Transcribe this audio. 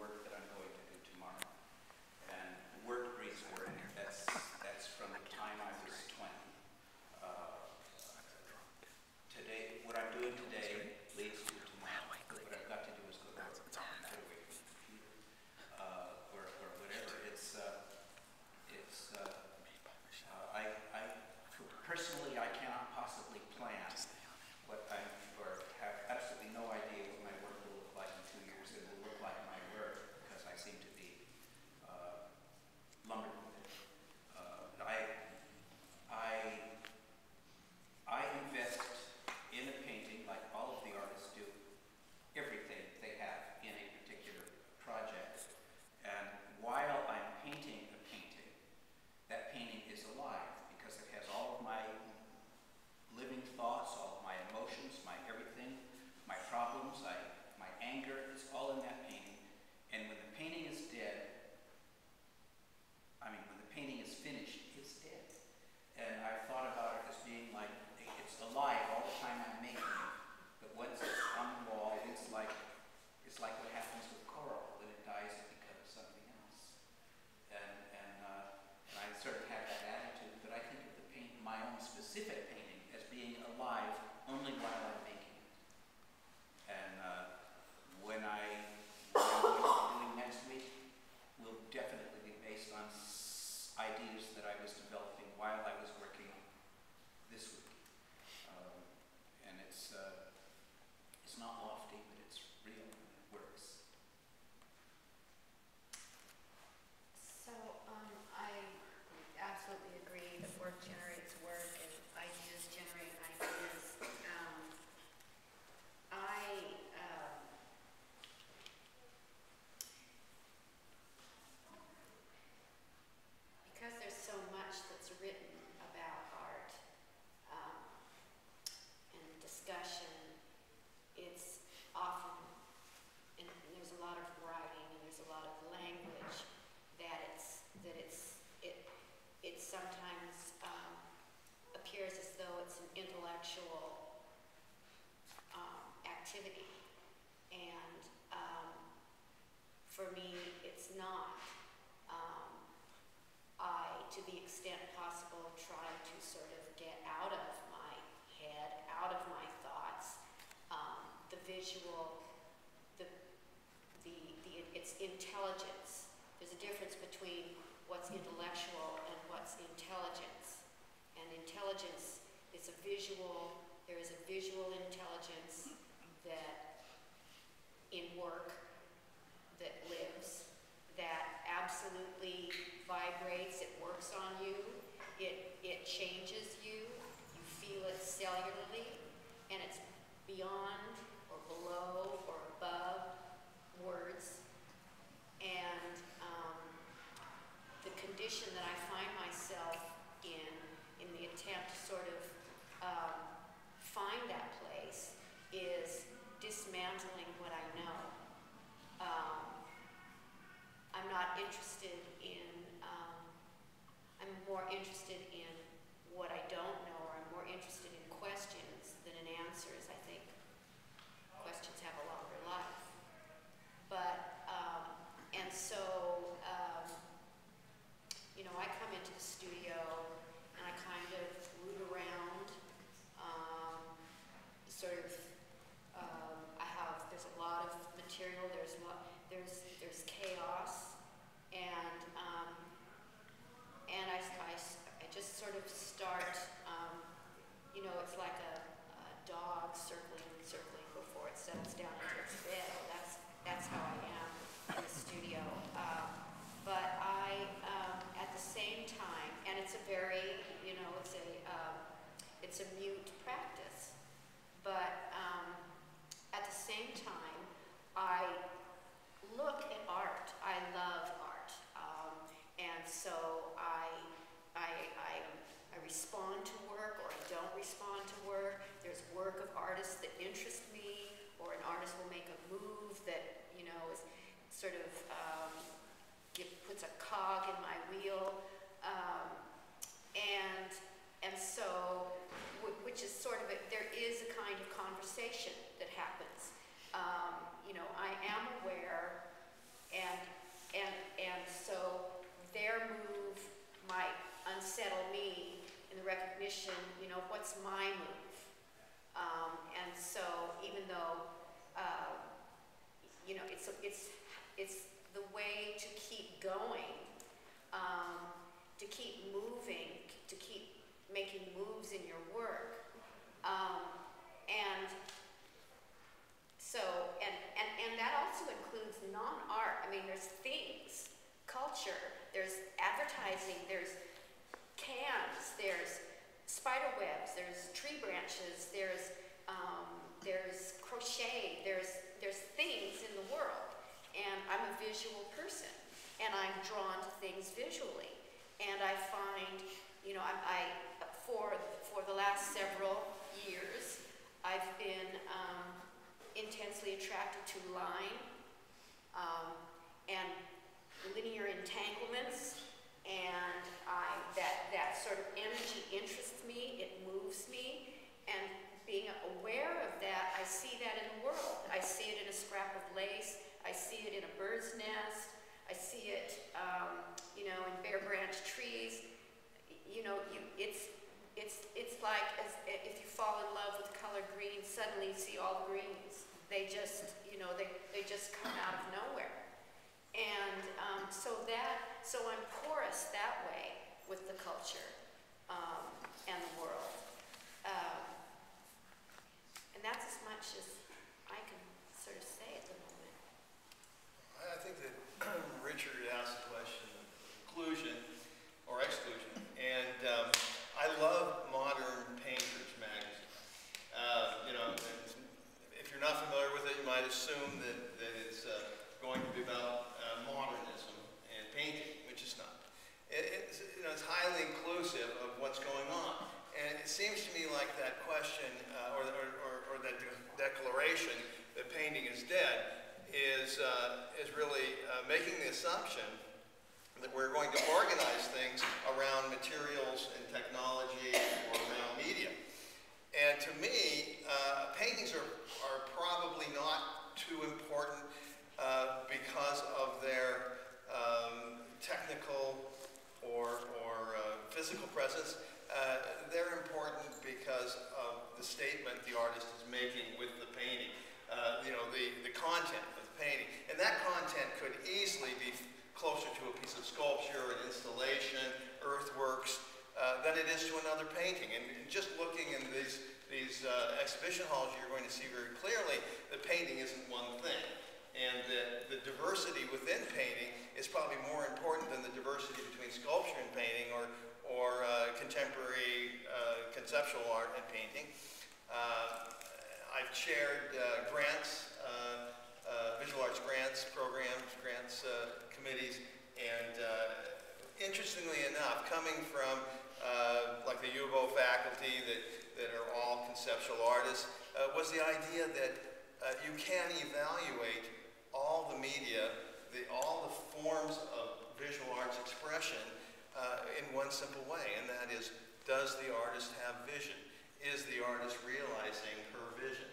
work that I'm going to do tomorrow. And work breeds work. That's from the time I was 20. Today, what I'm doing today leads to tomorrow. What I've got to do is go to work, get away from the computer, or whatever. Personally, I cannot possibly plan what or have absolutely no idea what my work will look like in 2 years. It will look like my work because I seem to be lumbered with it. I invest in a painting like all of the artists do, everything they have in a particular project. And while I'm painting a painting, that painting is alive because it has all of my living thoughts, all of my emotions, my everything, my problems, my anger, it's all in that painting. And when the painting is dead, when the painting is finished, it's dead. And I've thought about it as being like, it's alive all the time I'm making it. But once it's on the wall, it's like what happens with coral. When it dies, it becomes something else. And I sort of have that attitude, but I think of my own specific painting as being alive only while I'm making it. And what I'm doing next week will definitely be based on ideas that I was developing while I was working this week. And it's not lofty, but it's real and it works. So I absolutely agree that work generates work and ideas generate ideas. Because there's so much that's written about art and discussion, it's often, and there's a lot of writing and there's a lot of language that it sometimes appears as though it's an intellectual activity, and for me it's not. I, to the extent possible, try to sort of get out of my head, out of my thoughts, the visual, its intelligence. There's a difference between what's intellectual and what's intelligence. And intelligence is a visual, there is a visual intelligence that in work that lives, that absolutely vibrates, it works on you, it changes you, you feel it cellularly, and it's beyond or below or above words. And the condition that I find myself in the attempt to sort of find that place, is dismantling what I know. I'm not interested in, I'm more interested in what I don't know, or I'm more interested in questions than in answers. I think questions have a longer life. But, and so, I come into the studio and I kind of root around, there's a lot of material, there's chaos, and I just sort of start, it's like a dog circling before it settles down into its bed. That's how I am in the studio. But at the same time, and it's a very, it's a mute practice. But at the same time, I look at art. I love art, and so I respond to work, or I don't respond to work. There's work of artists that interest me, or an artist will make a move that is sort of puts a cog in my wheel, and so, which is sort of there is a kind of conversation that happens. I am aware, definition, you know, what's my move? And so even though, you know, it's the way to keep going, to keep moving, to keep making moves in your work. And so, and that also includes non-art. I mean, there's things, culture, there's advertising, there's cans, there's spider webs, there's tree branches, there's crochet, there's things in the world. And I'm a visual person, and I'm drawn to things visually. And I find, you know, for the last several years, I've been intensely attracted to line and linear entanglements, and that sort of energy interests me, it moves me, and being aware of that, I see that in the world. I see it in a scrap of lace, I see it in a bird's nest, I see it, you know, in bare branch trees. You know, it's like as if you fall in love with the color green, suddenly you see all the greens. They just, you know, they just come out of nowhere. And so I'm porous that way with the culture and the world. And that's as much as I can sort of say at the moment. I think that Richard asked the question of inclusion or exclusion, and I love Modern Painters magazine. You know, if you're not familiar with it, you might assume that it's going to be about modernism and painting, which it's not. It's, you know, it's highly inclusive of what's going on, and it seems to me like that question or that declaration that painting is dead is really making the assumption that we're going to organize things around materials and technology or around media. And to me, paintings are probably not too important because of their technical or physical presence. They're important because of the statement the artist is making with the painting. You know, the content of the painting. And that content could easily be closer to a piece of sculpture, an installation, earthworks, than it is to another painting. And just looking in these exhibition halls, you're going to see very clearly that painting isn't one thing. And that the diversity within painting is probably more important than the diversity between sculpture and painting or contemporary conceptual art and painting. I've chaired grants, visual arts grants, programs, grants committees, and interestingly enough, coming from like the U of O faculty that are all conceptual artists, was the idea that you can evaluate all the media, all the forms of visual arts expression in one simple way, and that is, does the artist have vision? Is the artist realizing her vision?